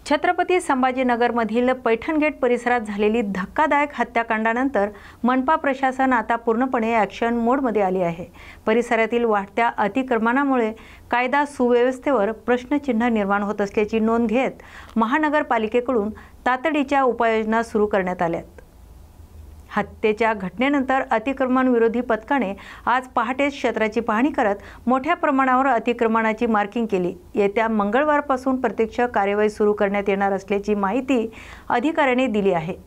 छत्रपती संभाजीनगरमधील पैठणगेट परिसरात झालेली धक्कादायक हत्याकांडानंतर मनपा प्रशासन आता पूर्णपणे ॲक्शन मोडमध्ये आले आहे। परिसरातील वाढत्या अतिक्रमणामुळे कायदा सुव्यवस्थेवर प्रश्नचिन्ह निर्माण होत असल्याची नोंद घेत महानगरपालिकेकडून तातडीच्या उपाययोजना सुरू करण्यात आल्यात। हत्येच्या घटनेनंतर अतिक्रमण विरोधी पथकाने आज पहाटेच क्षेत्राची पाहणी करत मोठ्या प्रमाणावर अतिक्रमणाची मार्किंग केली। येत्या मंगळवारपासून प्रत्यक्ष कार्यवाही सुरू करण्यात येणार असल्याची माहिती अधिकाऱ्यांनी दिली आहे।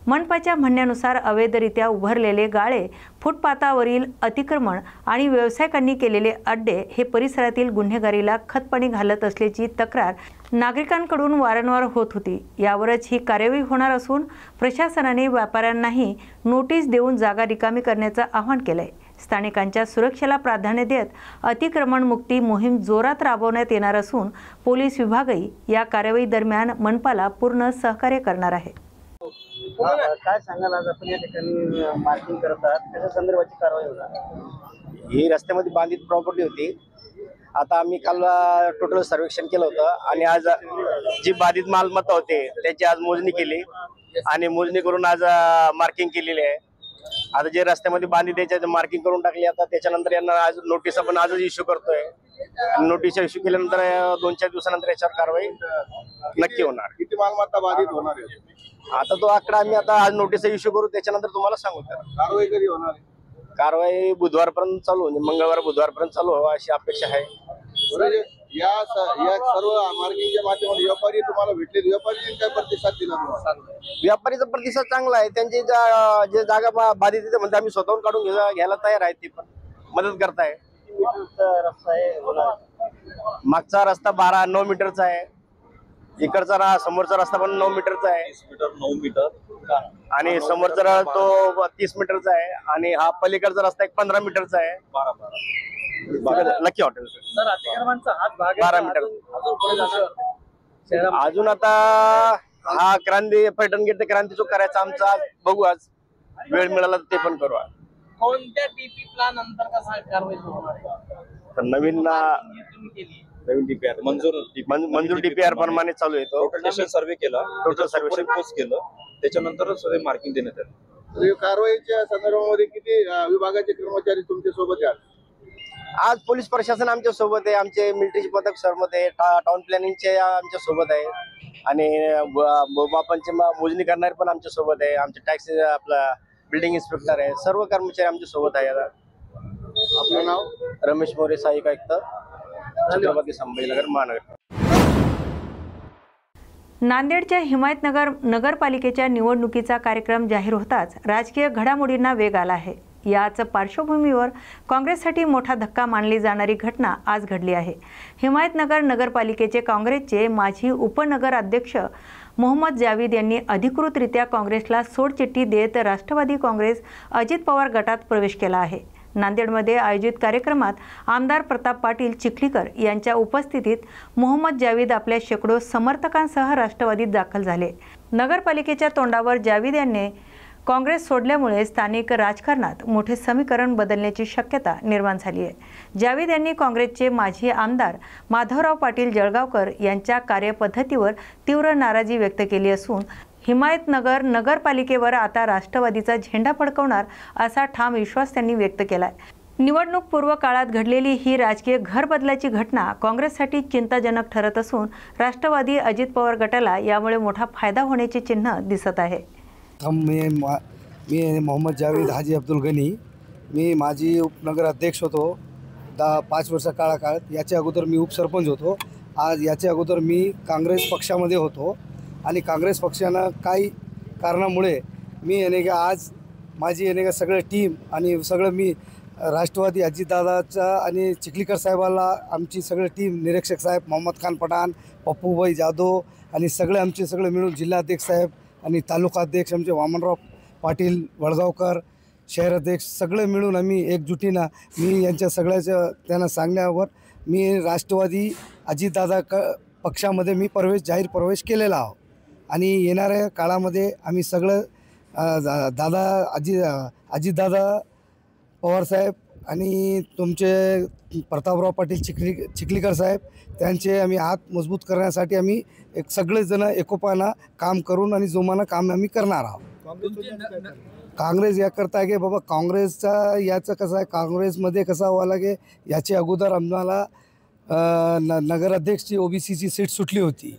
मनपाच्या म्हणण्यानुसार अवैधरित्या उभारलेले गाळे, फुटपाथावरील अतिक्रमण आणि व्यावसायिकांनी केलेले अड्डे हे परिसरातील गुन्हेगारीला खतपाणी घालत असल्याची तक्रार नागरिकांकडून वारंवार होत होती। यावरच ही कार्यवाही होणार असून प्रशासनाने व्यापाऱ्यांनाही नोटीस देऊन जागा रिकामी करण्याचं आवाहन केलंय। स्थानिकांच्या सुरक्षेला प्राधान्य देत अतिक्रमण मुक्ती मोहीम जोरात राबवण्यात येणार असून पोलीस विभागही या कार्यवाही दरम्यान मनपाला पूर्ण सहकार्य करणार आहे। काय सांगाल, आज आपण या ठिकाणी मार्किंग करत आहात, त्याच्या संदर्भाची कारवाई होणार? ही रस्त्यामध्ये बांधित प्रॉपर्टी होती। आता आम्ही काल टोटल सर्वेक्षण केलं होतं आणि आज जी बाधित मालमत्ता होते त्याची आज मोजणी केली आणि मोजणी करून आज मार्किंग केलेली आहे। आता जे रस्त्यामध्ये बांधित त्याच्यात मार्किंग करून टाकली। आता त्याच्यानंतर यांना आज नोटीस आपण आजच इश्यू करतोय। नोटीस इश्यू केल्यानंतर 2-4 दिवसानंतर याच्यावर कारवाई नक्की होणार। किती मालमत्ता बाधित होणार आहे आता तो आकडा आम्ही आता आज नोटीस इश्यू करू, त्याच्यानंतर तुम्हाला सांगू। कारवाई कधी होणार आहे? कारवाई बुधवारपर्यंत चालू, म्हणजे मंगळवार बुधवारपर्यंत चालू व्हावं अशी अपेक्षा आहे। या सर्व मार्किंगच्या माध्यमातून व्यापारी तुम्हाला भेटले, व्यापारी काय प्रतिसाद दिला? व्यापारीचा प्रतिसाद चांगला आहे। त्यांची जे जागा बाधित आहे म्हणजे आम्ही स्वतःहून काढून घ्यायला तयार आहे, ते पण मदत करताय। रस्ता आहे, मागचा रस्ता 9 मीटरचा आहे, इकडचा समोरचा रस्ता पण 9 मीटरचा आहे, 9 मीटर आणि समोरचा तो 30 मीटरचा आहे आणि हा पलीकडचा रस्ता 15 मीटरचा आहे। 12 लकी हॉटेल सर, अतिक्रमणचा हाच भाग 12 मीटर। अजून आता हा क्रांती पैठण गेट ते क्रांती चौक करायचा आमचा, बघू आज वेळ मिळाला तर ते पण करू। कोणत्या टीपी प्लॅन अंतर्गत कारवाई होणार आहे? तर नवीन डीपीआर मंजूर डीपीआर प्रमाणे चालू आहे। तो टोटल सर्वे केला, टोटल सर्वे पोस्ट केलं, त्याच्यानंतरच मार्किंग देण्यात आलं। कारवाईच्या संदर्भामध्ये किती विभागाचे कर्मचारी तुमच्या सोबत आहेत? आज पोलीस प्रशासन आमच्या सोबत आहे, आमचे मिलिटरी पथक सरमत आहे, टाउन प्लॅनिंगचे आमच्या सोबत आहे आणि बापांचे मोजणी करणारे पण आमच्या सोबत आहे। आमचे टॅक्स आपला बिल्डिंग इन्स्पेक्टर आहे, सर्व कर्मचारी आमच्या सोबत आहे। आपलं नाव? रमेश मोरे, सहाय्यक आयुक्त, छत्रपती संभाजीनगर महानगर। नांदेडच्या हिमायतनगर नगरपालिकेच्या निवडणुकीचा कार्यक्रम जाहीर होताच राजकीय घडामोडींना वेग आला आहे। याच पार्श्वभूमीवर काँग्रेससाठी मोठा धक्का मानली जाणारी घटना आज घडली आहे। हिमायतनगर नगरपालिकेचे काँग्रेसचे माजी उपनगर अध्यक्ष मोहम्मद जावेद यांनी अधिकृतरित्या काँग्रेसला सोडचिठ्ठी देत राष्ट्रवादी काँग्रेस अजित पवार गटात प्रवेश केला आहे। नांदेडमध्ये आयोजित कार्यक्रमात आमदार प्रताप पाटील चिखलीकर यांच्या उपस्थितीत मोहम्मद जावेद आपल्या शेकडो समर्थकांसह राष्ट्रवादीत दाखल झाले। नगरपालिकेच्या तोंडावर जावेद यांनी काँग्रेस सोडल्यामुळे स्थानिक राजकारणात मोठे समीकरण बदलण्याची शक्यता निर्माण झाली आहे। जावेद यांनी काँग्रेसचे माजी आमदार माधवराव पाटील जळगावकर यांच्या कार्यपद्धतीवर तीव्र नाराजी व्यक्त केली असून हिमायतनगर नगरपालिकेवर आता राष्ट्रवादीचा झेंडा फडकवणार असा ठाम विश्वास त्यांनी व्यक्त केलाय। निवडणूक पूर्व काळात घडलेली ही राजकीय घरबदलाची घटना काँग्रेससाठी चिंताजनक ठरत असून राष्ट्रवादी अजित पवार गटाला यामुळे मोठा फायदा होण्याचे चिन्ह दिसत आहे। मी मोहम्मद जावेद हाजी अब्दुल गनी, मी माजी उपनगर अध्यक्ष होतो 5 वर्ष काळात। याच्या अगोदर मी उपसरपंच होतो। आज याच्या अगोदर मी काँग्रेस पक्षामध्ये होतो आणि काँग्रेस पक्षानं काही कारणामुळे मी आज माझी सगळं टीम आणि सगळं मी राष्ट्रवादी अजितदादाचा आणि चिखलीकर साहेबाला आमची सगळी टीम, निरीक्षक साहेब मोहम्मद खान पठाण, पप्पूभाई जाधव आणि सगळे आमचे सगळे मिळून जिल्हाध्यक्ष साहेब आणि तालुका अध्यक्ष आमचे वामनराव पाटील वडगावकर, शहर अध्यक्ष सगळे मिळून आम्ही एकजुटीनं मी यांच्या सगळ्याच्या त्यांना सांगण्यावर मी राष्ट्रवादी अजितदादा पक्षामध्ये मी जाहीर प्रवेश केलेला आहो आणि येणाऱ्या काळामध्ये आम्ही सगळं अजितदादा पवारसाहेब आणि तुमचे प्रतापराव पाटील चिखलीकर साहेब त्यांचे आम्ही हात मजबूत करण्यासाठी आम्ही एक सगळेजण एकोपानं काम करून आणि जोमानं काम आम्ही करणार आहोत. काँग्रेस याकरता आहे की बाबा काँग्रेसचा याचं कसं आहे, काँग्रेसमध्ये कसं व्हायला की याच्या अगोदर आम्हाला नगराध्यक्षची OBCची सीट सुटली होती.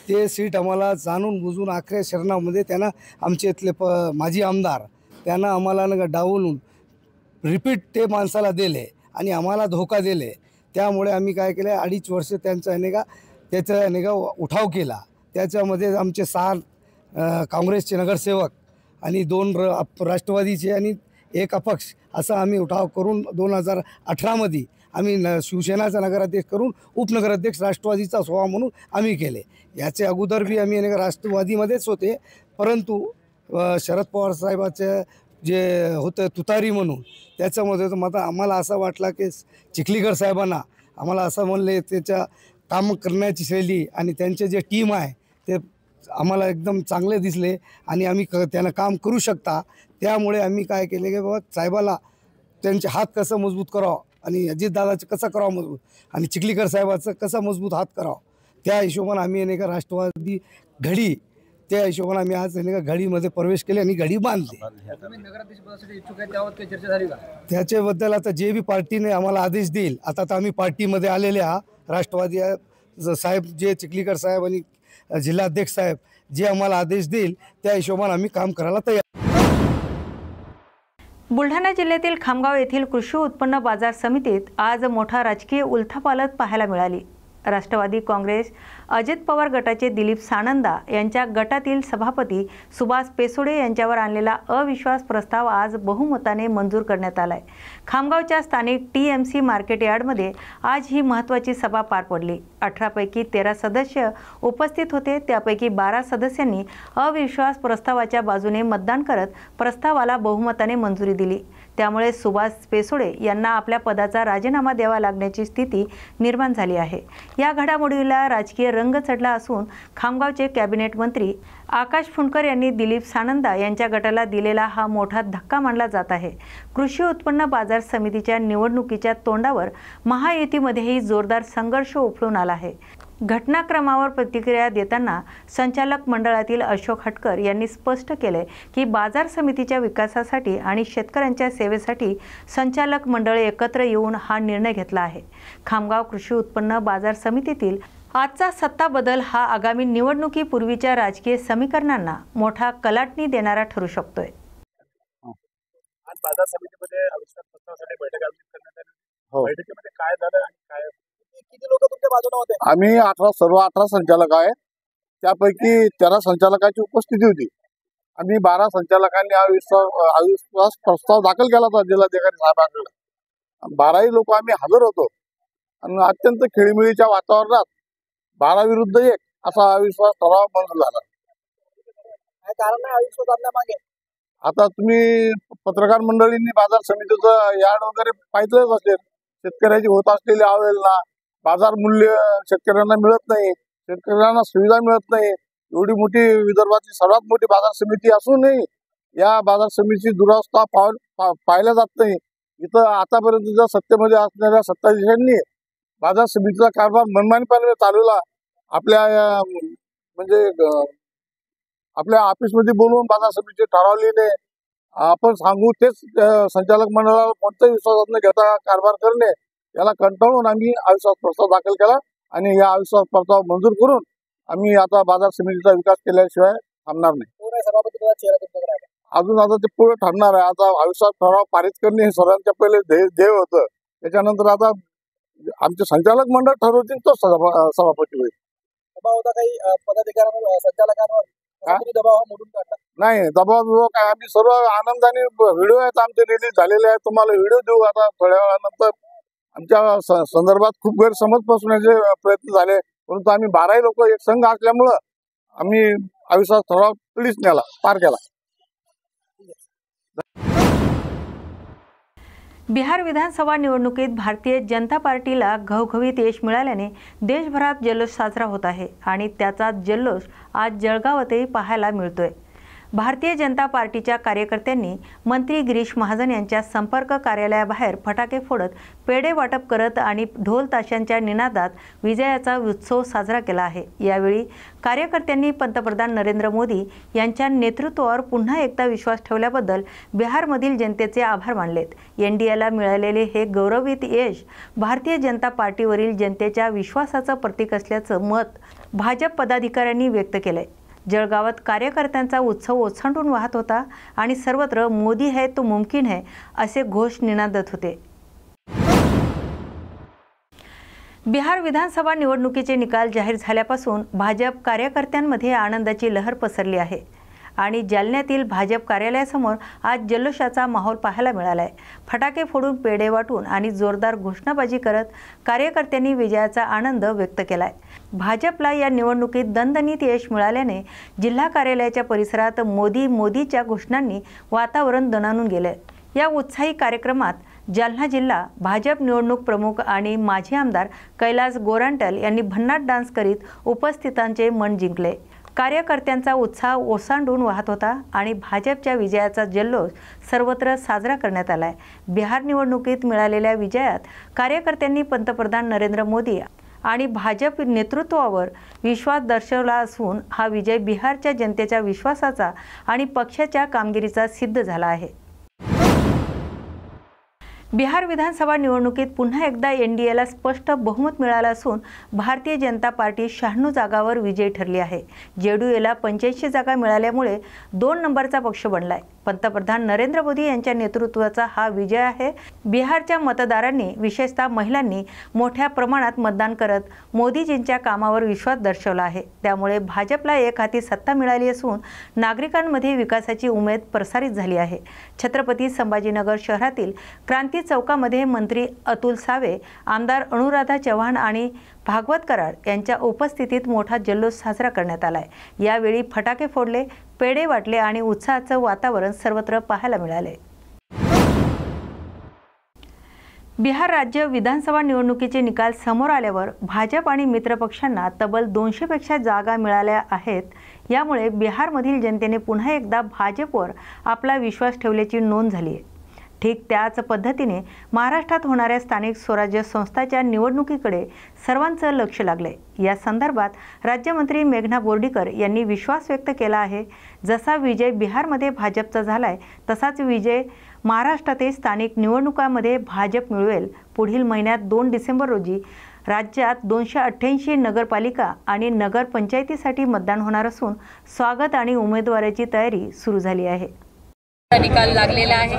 ते सीट आम्हाला जाणून बुजून आखऱ्या शरणामध्ये त्यांना आमचे इथले माजी आमदार त्यांना आम्हाला डावलून रिपीट ते माणसाला दिले आणि आम्हाला धोका दिले. त्यामुळे आम्ही काय केलं, 2.5 वर्ष त्याचा उठाव केला. त्याच्यामध्ये आमचे 6 काँग्रेसचे नगरसेवक आणि 2 राष्ट्रवादीचे आणि 1 अपक्ष असा आम्ही उठाव करून 2018मध्ये आम्ही शिवसेनाचा नगराध्यक्ष करून उपनगराध्यक्ष राष्ट्रवादीचा व्हावा म्हणून आम्ही केले. याचे अगोदर बी आम्ही राष्ट्रवादीमध्येच होते, परंतु शरद पवार साहेबाचे जे होतं तुतारी म्हणून त्याच्यामध्ये तर आम्हाला असं वाटलं की चिखलीकर साहेबांना आम्हाला असं म्हणले, त्याच्या काम करण्याची शैली आणि त्यांचे जे टीम आहे ते आम्हाला एकदम चांगले दिसले आणि आम्ही त्यांना काम करू शकता. त्यामुळे आम्ही काय केले की बाबा साहेबाला त्यांचे हात कसं मजबूत करावं आणि अजितदादाचं कसं करावं मजबूत आणि चिखलीकर साहेबाचं कसं मजबूत हात करावं, त्या हिशोबाने आम्ही राष्ट्रवादी घडी त्या हिशोबाने आम्ही आज घडीमध्ये प्रवेश केले आणि घडी बांधली. त्याच्याबद्दल आता जे बी पार्टीने आम्हाला आदेश देईल, आता तर आम्ही पार्टीमध्ये आलेले आहात. राष्ट्रवादी साहेब जे चिखलीकर साहेब आणि जिल्हाध्यक्ष साहेब जे आम्हाला आदेश देईल त्या हिशोबाने आम्ही काम करायला तयार. बुलढाणा जिल्ह्यातील खामगाव येथील कृषी उत्पन्न बाजार समितीत आज मोठा राजकीय उलथापालथ पाहायला मिळाली. राष्ट्रवादी काँग्रेस अजित पवार गटाचे दिलीप सानंदा यांच्या गटातील सभापती सुभाष पेसोडे यांच्यावर आणलेला अविश्वास प्रस्ताव आज बहुमताने मंजूर करण्यात आलाय. खामगावच्या स्थानिक TMC मार्केट यार्डमध्ये आज ही महत्त्वाची सभा पार पडली. 18 पैकी 13 सदस्य उपस्थित होते. त्यापैकी 12 सदस्यांनी अविश्वास प्रस्तावाच्या बाजूने मतदान करत प्रस्तावाला बहुमताने मंजुरी दिली. त्यामुळे सुभाष पेसोडे यांना आपल्या पदाचा राजीनामा द्यावा लागण्याची स्थिती निर्माण झाली आहे. या घडामोडीला राजकीय रंग चढला असून खामगावचे कॅबिनेट मंत्री आकाश फुंडकर यांनी दिलीप सानंदा यांच्या गटाला दिलेला हा मोठा धक्का मानला जात आहे. कृषी उत्पन्न बाजार समितीच्या निवडणुकीच्या तोंडावर महायुतीमध्येही जोरदार संघर्ष उफळून आला आहे. घटनाक्रमावर प्रतिक्रिया देताना संचालक मंडळातील अशोक हटकर यांनी स्पष्ट केले की बाजार समितीच्या विकासासाठी आणि शेतकऱ्यांच्या सेवेसाठी संचालक मंडळ एकत्र येऊन हा निर्णय घेतला आहे. खामगाव कृषी उत्पन्न बाजार समितीतील आजचा सत्ता बदल हा आगामी निवडणुकीपूर्वीच्या राजकीय समीकरणांना मोठा कलाटणी देणारा ठरू शकतोय. आज बाजार समितीमध्ये अविश्वास प्रस्तावासाठी बैठक आयोजित करण्यात आली. बैठकीमध्ये काय झालं आणि काय किती लोक तुमच्या बाजूने होते? आम्ही 18 संचालक आहे. त्यापैकी 13 संचालकांची उपस्थिती होती. आम्ही 12 संचालकांनी अविश्वास प्रस्ताव दाखल केला होता जिल्हाधिकारी साहेबांकडे. 12ही लोक आम्ही हजर होतो आणि अत्यंत खेळीमेळीच्या वातावरणात 12 विरुद्ध 1 असा अविश्वास ठराव मंजूर झाला. काय कारण आहे अविश्वास आणण्यामागे? आता तुम्ही पत्रकार मंडळींनी बाजार समितीचं यार्ड वगैरे पाहिलंच असेल. शेतकऱ्याची होत असलेली अवहेलना, बाजार मूल्य शेतकऱ्यांना मिळत नाही, शेतकऱ्यांना सुविधा मिळत नाही. एवढी मोठी विदर्भाची सर्वात मोठी बाजार समिती असूनही या बाजार समितीची दुरावस्था पाहिल्या जात नाही. इथं आतापर्यंत सत्तेमध्ये असणाऱ्या सत्ताधीशांनी बाजार समितीचा कारभार मनमानीपणे चालवला. आपल्या ऑफिसमध्ये बोलवून बाजार समितीचे ठराव लिहिणे, आपण सांगू तेच संचालक मंडळाला कोणत्याही विश्वासात न घेता कारभार करणे, याला कंटाळून आम्ही अविश्वास प्रस्ताव दाखल केला आणि या अविश्वास प्रस्ताव मंजूर करून आम्ही आता बाजार समितीचा विकास केल्याशिवाय थांबणार नाही. अजून आता ते पुढे ठरणार आहे. आता अविश्वास ठराव पारित करणे हे सर्वांच्या पहिले ध्येय होतं. त्याच्यानंतर आता आमचे संचालक मंडळ ठरवतील तो सभापती होईल. काही पदाधिकाऱ्यांवर संचालकांवर दबाव मोडून काढला नाही. दबाव काय, आम्ही सर्व आनंदाने व्हिडिओ आहेत आमचे रिलीज झालेले आहेत. तुम्हाला व्हिडिओ देऊ आता थोड्या वेळानंतर. आमच्या संदर्भात खूप गैरसमज पसरण्याचे प्रयत्न झाले, परंतु आम्ही 12 लोक एक संघ असल्यामुळं आम्ही अविश्वास ठराव तडीच नेला, पार केला. बिहार विधानसभा निवडणुकीत भारतीय जनता पार्टीला घवघवीत यश मिळाल्याने देशभरात जल्लोष साजरा होत आहे आणि त्याचा जल्लोष आज जळगावातही पाहायला मिळतोय. भारतीय जनता पार्टीच्या कार्यकर्त्यांनी मंत्री गिरीश महाजन यांच्या संपर्क कार्यालयाबाहेर फटाके फोडत, पेढे वाटप करत आणि ढोल ताशांच्या निनादात विजयाचा उत्सव साजरा केला आहे। यावेळी कार्यकर्त्यांनी पंतप्रधान नरेंद्र मोदी यांच्या नेतृत्वावर पुन्हा एकदा विश्वास ठेवल्याबद्दल बिहारमधील जनतेचे आभार मानलेत। एनडीएला मिळालेले हे गौरवित यश भारतीय जनता पार्टीवरील जनतेच्या विश्वासाचं प्रतीक असल्याचं मत भाजप पदाधिकाऱ्यांनी व्यक्त केलंय। जळगावात कार्यकर्त्यांचा उत्सव ओसंडून वाहत होता आणि सर्वत्र मोदी है तो मुमकिन है असे घोष निनादत होते। बिहार विधानसभा निवडणुकीचे निकाल जाहीर झाल्यापासून भाजप कार्यकर्त्यांमध्ये आनंदाची लहर पसरली आहे आणि जालन्यातील भाजप कार्यालयासमोर आज जल्लोषाचा माहोल पाहायला मिळालाय। फटाके फोडून, पेढे वाटून आणि जोरदार घोषणाबाजी करत कार्यकर्त्यांनी विजयाचा आनंद व्यक्त केलाय। भाजपला या निवडणुकीत दणदणीत यश मिळाल्याने जिल्हा कार्यालयाच्या परिसरात मोदीच्या घोषणांनी वातावरण दणाणून गेले। या उत्साही कार्यक्रमात जालना जिल्हा भाजप निवडणूक प्रमुख आणि माजी आमदार कैलास गोरांटल यांनी भन्नाट डान्स करीत उपस्थितांचे मन जिंकले। कार्यकर्त्यांचा उत्साह ओसांडून वाहत होता आणि भाजपच्या विजयाचा जल्लोष सर्वत्र साजरा करण्यात आलाय। बिहार निवडणुकीत मिळालेल्या विजयात कार्यकर्त्यांनी पंतप्रधान नरेंद्र मोदी आणि भाजप नेतृत्वावर विश्वास दर्शवला असून हा विजय बिहारच्या जनतेच्या विश्वासाचा आणि पक्षाच्या कामगिरीचा सिद्ध झाला आहे। बिहार विधानसभा निवडणुकीत पुन्हा एकदा एनडीएला स्पष्ट बहुमत मिळालं असून भारतीय जनता पार्टी 96 जागांवर विजयी ठरली आहे। जेडीयूला 85 जागा मिळाल्यामुळे 2 नंबरचा पक्ष बनलाय। पंतप्रधान नरेंद्र मोदी यांच्या नेतृत्वाचा हा विजय आहे। बिहारच्या मतदारांनी, विशेषतः महिलांनी मोठ्या प्रमाणात मतदान करत मोदीजींच्या कामावर विश्वास दर्शवला आहे। त्यामुळे भाजपला एकहाती सत्ता मिळाली असून नागरिकांमध्ये विकासाची उमेद प्रसारित झाली आहे। छत्रपती संभाजीनगर शहरातील क्रांती चौकामध्ये मंत्री अतुल सावे, आमदार अनुराधा चव्हाण आणि भागवत कराड यांच्या उपस्थितीत मोठा जल्लोष साजरा करण्यात आलाय। यावेळी फटाके फोडले, पेढे वाटले आणि उत्साहाचं वातावरण सर्वत्र पाहायला मिळाले। बिहार राज्य विधानसभा निवडणुकीचे निकाल समोर आल्यावर भाजप आणि मित्रपक्षांना तब्बल 200 पेक्षा जागा मिळाल्या आहेत। यामुळे बिहारमधील जनतेने पुन्हा एकदा भाजपवर आपला विश्वास ठेवल्याची नोंद झाली आहे। ठीक त्याच पद्धतीने महाराष्ट्रात होणाऱ्या स्थानिक स्वराज्य संस्थांच्या निवडणुकीकडे सर्वांचं लक्ष लागले। या संदर्भात राज्यमंत्री मेघना बोर्डीकर यांनी विश्वास व्यक्त केला आहे। जसा विजय बिहारमध्ये भाजपचा झालाय तसाच विजय महाराष्ट्रातील स्थानिक निवडणुकांमध्ये भाजप मिळवेल। पुढील महिन्यात 2 डिसेंबर रोजी राज्यात 288 नगरपालिका आणि नगरपंचायतीसाठी मतदान होणार असून स्वागत आणि उमेदवाराची तयारी सुरू झाली आहे। निकाल लागलेला आहे।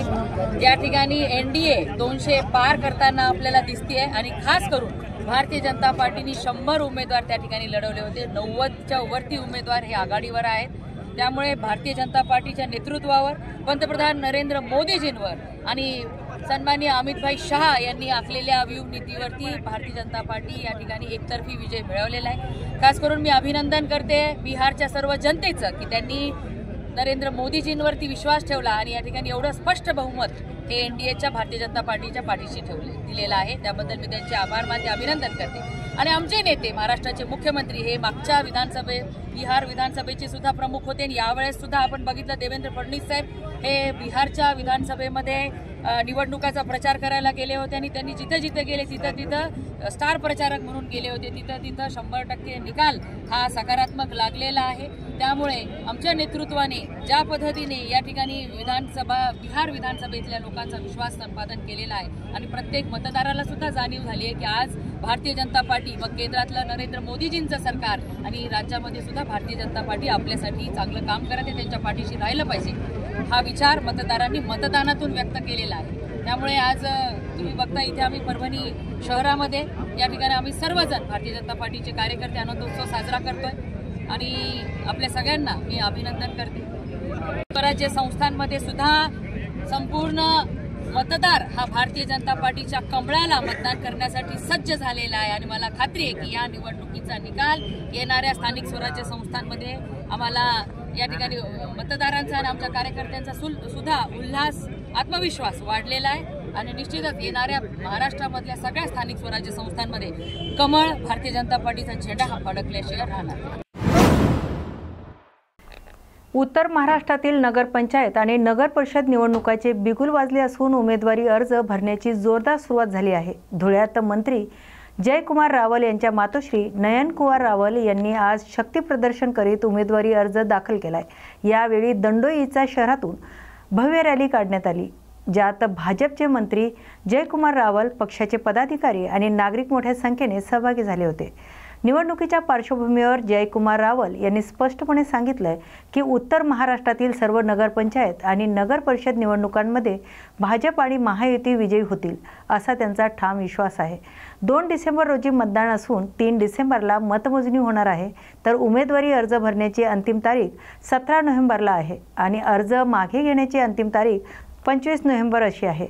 या ठिकाणी एनडीए 200 पार करताना आपल्याला दिसतेय आणि खास करून भारतीय जनता पार्टीने 100 उमेदवार त्या ठिकाणी लढवले होते। 90च्या वरती उमेदवार हे आघाडीवर आहेत। त्यामुळे भारतीय जनता पार्टीच्या नेतृत्वावर, पंतप्रधान नरेंद्र मोदीजींवर आणि सन्माननीय अमितभाई शहा यांनी आखलेल्या व्यूह नीतीवरती भारतीय जनता पार्टी या ठिकाणी एकतर्फी विजय मिळवलेला आहे। खास करून मी अभिनंदन करते बिहारच्या सर्व जनतेचं की त्यांनी नरेंद्र मोदीजींवरती विश्वास ठेवला आणि या ठिकाणी एवढं स्पष्ट बहुमत हे एनडीएच्या भारतीय जनता पार्टीच्या पाठीशी दिलेलं आहे। त्याबद्दल मी त्यांचे आभार मानते, अभिनंदन करते। आणि आमचे नेते, महाराष्ट्राचे मुख्यमंत्री हे मागच्या बिहार विधानसभेचे सुद्धा प्रमुख होते आणि यावेळेस सुद्धा आपण बघितलं देवेंद्र फडणवीस साहेब हे बिहारच्या विधानसभेमध्ये निवडणुकाचा प्रचार करायला गेले होते आणि त्यांनी जिथे जिथे गेले तिथं स्टार प्रचारक म्हणून गेले होते। तिथं 100% निकाल हा सकारात्मक लागलेला आहे। त्यामुळे आमच्या नेतृत्वाने ज्या पद्धतीने या ठिकाणी बिहार विधानसभेतल्या लोकांचा विश्वास संपादन केलेला आहे आणि प्रत्येक मतदाराला सुद्धा जाणीव झाली आहे की आज भारतीय जनता पार्टी व केंद्रातलं नरेंद्र मोदीजींचं सरकार आणि राज्यामध्ये सुद्धा भारतीय जनता पार्टी आपल्यासाठी चांगलं काम करते, त्यांच्या पाठीशी राहिलं पाहिजे हा विचार मतदारांनी मतदानातून व्यक्त केलेला आहे। त्यामुळे आज तुम्ही बघता इथे आम्ही परभणी शहरामध्ये या ठिकाणी आम्ही सर्वजण भारतीय जनता पार्टीचे कार्यकर्ते आनंदोत्सव साजरा करतोय आणि आपल्या सगळ्यांना मी अभिनंदन करते। स्वराज्य संस्थांमध्ये सुद्धा संपूर्ण मतदार हा भारतीय जनता पार्टीच्या कमळाला मतदान करण्यासाठी सज्ज झालेला आहे आणि मला खात्री आहे की या निवडणुकीचा निकाल येणाऱ्या स्थानिक स्वराज्य संस्थांमध्ये आम्हाला या ठिकाणी मतदारांचा आणि आमच्या कार्यकर्त्यांचा सुद्धा उल्हास, आत्मविश्वास वाढलेला आहे आणि निश्चितच येणाऱ्या महाराष्ट्रामधल्या सगळ्या स्थानिक स्वराज्य संस्थांमध्ये कमळ भारतीय जनता पार्टीचा झेंडा हा फडकल्याशिवाय राहणार। उत्तर महाराष्ट्रातील नगरपंचायत आणि नगर परिषद निवडणुकाचे बिगुल वाजले असून उमेदवारी अर्ज भरण्याची जोरदार सुरुवात झाली आहे। धुळ्यात मंत्री जयकुमार रावल यांच्या मातोश्री नयनकुमार रावल यांनी आज शक्ती प्रदर्शन करीत उमेदवारी अर्ज दाखल केलाय। यावेळी दंडोईचा शहरातून भव्य रॅली काढण्यात आली, ज्यात भाजपचे मंत्री जयकुमार रावल, पक्षाचे पदाधिकारी आणि नागरिक मोठ्या संख्येने सहभागी झाले होते। निवडणुकीच्या पार्श्वभूमीवर जयकुमार रावल यांनी स्पष्टपणे सांगितलं की उत्तर महाराष्ट्रातील सर्व नगरपंचायत आणि नगर परिषद निवडणुकांमध्ये भाजप आणि महायुती विजयी होतील असा त्यांचा ठाम विश्वास आहे। 2 डिसेंबर रोजी मतदान असून 3 डिसेंबरला मतमोजणी होणार आहे, तर उमेदवारी अर्ज भरण्याची अंतिम तारीख 17 नोव्हेंबरला आहे आणि अर्ज मागे घेण्याची अंतिम तारीख 25 नोव्हेंबर अशी आहे।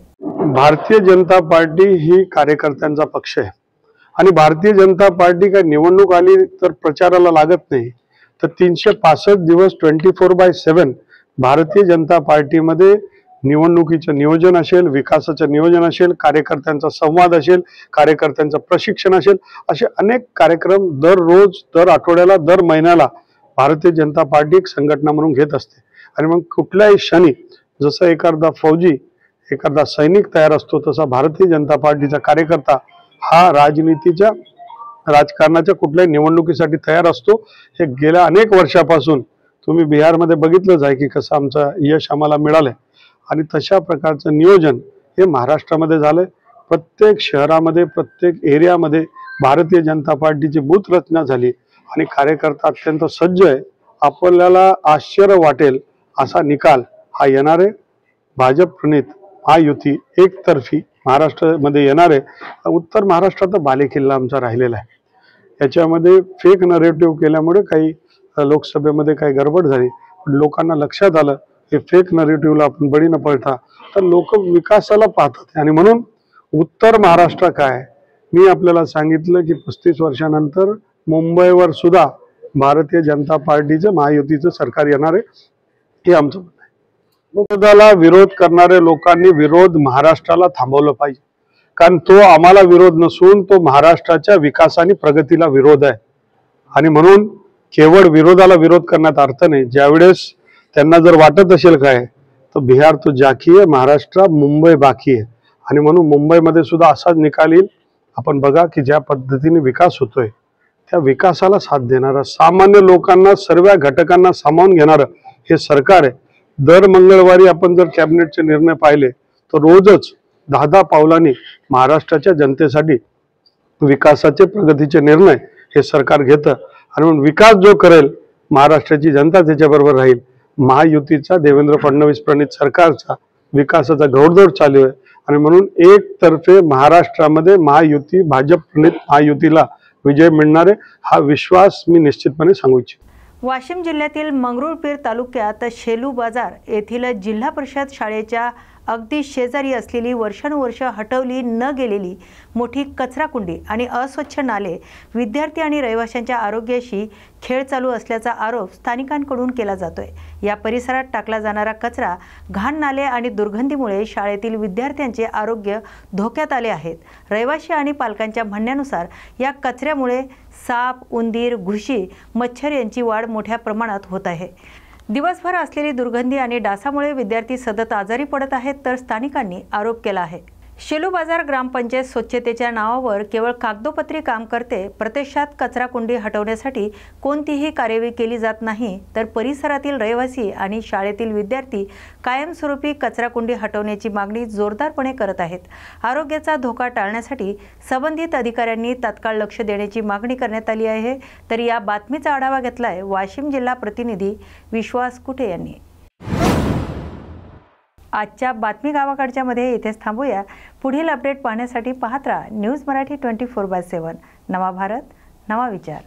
भारतीय जनता पार्टी ही कार्यकर्त्यांचा पक्ष आहे आणि भारतीय जनता पार्टी काय निवडणूक आली तर प्रचाराला लागत नाही, तर 365 दिवस 24/7 भारतीय जनता पार्टीमध्ये निवडणुकीचं नियोजन असेल, विकासाचं नियोजन असेल, कार्यकर्त्यांचा संवाद असेल, कार्यकर्त्यांचं प्रशिक्षण असेल, असे अनेक कार्यक्रम दररोज, दर आठवड्याला, दर महिन्याला भारतीय जनता पार्टी एक संघटना म्हणून घेत असते। आणि मग कुठल्याही क्षणी जसं एखादा फौजी, एखादा सैनिक तयार असतो, तसा भारतीय जनता पार्टीचा कार्यकर्ता हा राजनीतीच्या, राजकारणाच्या कुठल्याही निवडणुकीसाठी तयार असतो। हे गेल्या अनेक वर्षापासून तुम्ही बिहारमध्ये बघितलंच आहे की कसं आमचं यश आम्हाला मिळालंय आणि तशा प्रकारचं नियोजन हे महाराष्ट्रामध्ये झालंय। प्रत्येक शहरामध्ये, प्रत्येक एरियामध्ये भारतीय जनता पार्टीची बूथ रचना झाली आणि कार्यकर्ता अत्यंत सज्ज आहे। आपल्याला आश्चर्य वाटेल असा निकाल हा येणार आहे। भाजप प्रणित महायुती एकतर्फी महाराष्ट्रामध्ये येणार आहे। उत्तर महाराष्ट्रात बालेकिल्ला आमचा राहिलेला आहे। याच्यामध्ये फेक नरेटिव्ह केल्यामुळे काही लोकसभेमध्ये काही गडबड झाली, लोकांना लक्षात आलं हे फेक नरेटिव्हला आपण बळी न पडता तर लोक विकासाला पाहतात। आणि म्हणून उत्तर महाराष्ट्र काय, मी आपल्याला सांगितलं की 35 वर्षानंतर मुंबईवर सुद्धा भारतीय जनता पार्टीचं, महायुतीचं सरकार येणार आहे, हे आमचं म्हणणं आहे। विरोधाला विरोध करणारे लोकांनी विरोध महाराष्ट्राला थांबवलं पाहिजे, कारण तो आम्हाला विरोध नसून तो महाराष्ट्राच्या विकास आणि प्रगतीला विरोध आहे। आणि म्हणून केवळ विरोधाला विरोध करण्यात अर्थ नाही। ज्यावेळेस त्यांना जर वाटत असेल काय तर बिहार तो जाकी आहे, महाराष्ट्र, मुंबई बाकी आहे। आणि म्हणून मुंबईमध्ये सुद्धा असाच निकाल येईल। आपण बघा की ज्या पद्धतीने विकास होतोय त्या विकासाला साथ देणारं, सामान्य लोकांना, सर्व घटकांना सामावून घेणारं हे सरकार आहे। दर मंगळवारी आपण जर कॅबिनेटचे निर्णय पाहिले तर रोजच 10 पावलांनी महाराष्ट्राच्या जनतेसाठी विकासाचे, प्रगतीचे निर्णय हे सरकार घेतं। आणि म्हणून विकास जो करेल महाराष्ट्राची जनता त्याच्याबरोबर राहील। महायुतीचा, देवेंद्र फडणवीस प्रणित सरकारचा विकासाचा घोडदौड चालू आहे आणि म्हणून एकतर्फे महाराष्ट्रामध्ये महायुती, भाजप प्रणित महायुतीला विजय मिळणार आहे, हा विश्वास मी निश्चितपणे सांगू इच्छितो। वाशिम जिल्ह्यातील मंगरुळपीर तालुक्यात शेलू बाजार येथील जिल्हा परिषद शाळेच्या अगदी शेजारी असलेली वर्षानुवर्ष हटवली न गेलेली मोठी कचराकुंडी आणि अस्वच्छ नाले विद्यार्थी आणि रहिवाशांच्या आरोग्याशी खेळ चालू असल्याचा आरोप स्थानिकांकडून केला जातोय। या परिसरात टाकला जाणारा कचरा, घाण नाले आणि दुर्गंधीमुळे शाळेतील विद्यार्थ्यांचे आरोग्य धोक्यात आले आहेत। रहिवाशी आणि पालकांच्या म्हणण्यानुसार या कचऱ्यामुळे साप, उंदीर, घुशी, मच्छर यांची वाढ मोठ्या प्रमाणात होत आहे। दिवसभर असलेली दुर्गंधी आणि डासामुळे विद्यार्थी सतत आजारी पडत आहेत, तर स्थानिकांनी आरोप केला आहे। शेलू बाजार ग्रामपंचायत स्वच्छतेच्या नावावर केवळ कागदोपत्री काम करते, प्रत्यक्षात कचराकुंडी हटवण्यासाठी कोणतीही कार्यवाही केली जात नाही, तर परिसरातील रहिवासी आणि शाळेतील विद्यार्थी कायमस्वरूपी कचराकुंडी हटवण्याची मागणी जोरदारपणे करत आहेत। आरोग्याचा धोका टाळण्यासाठी संबंधित अधिकाऱ्यांनी तात्काळ लक्ष देण्याची मागणी करण्यात आली आहे। तर या बातमीचा आढावा घेतलाय वाशिम जिल्हा प्रतिनिधी विश्वास कुठे यांनी। आजच्या बातमी गावाकडच्या मध्ये इथेच थांबूया। पुढील अपडेट पाहण्यासाठी पाहत राहा न्यूज मराठी 24/7। नवा भारत, नवा विचार।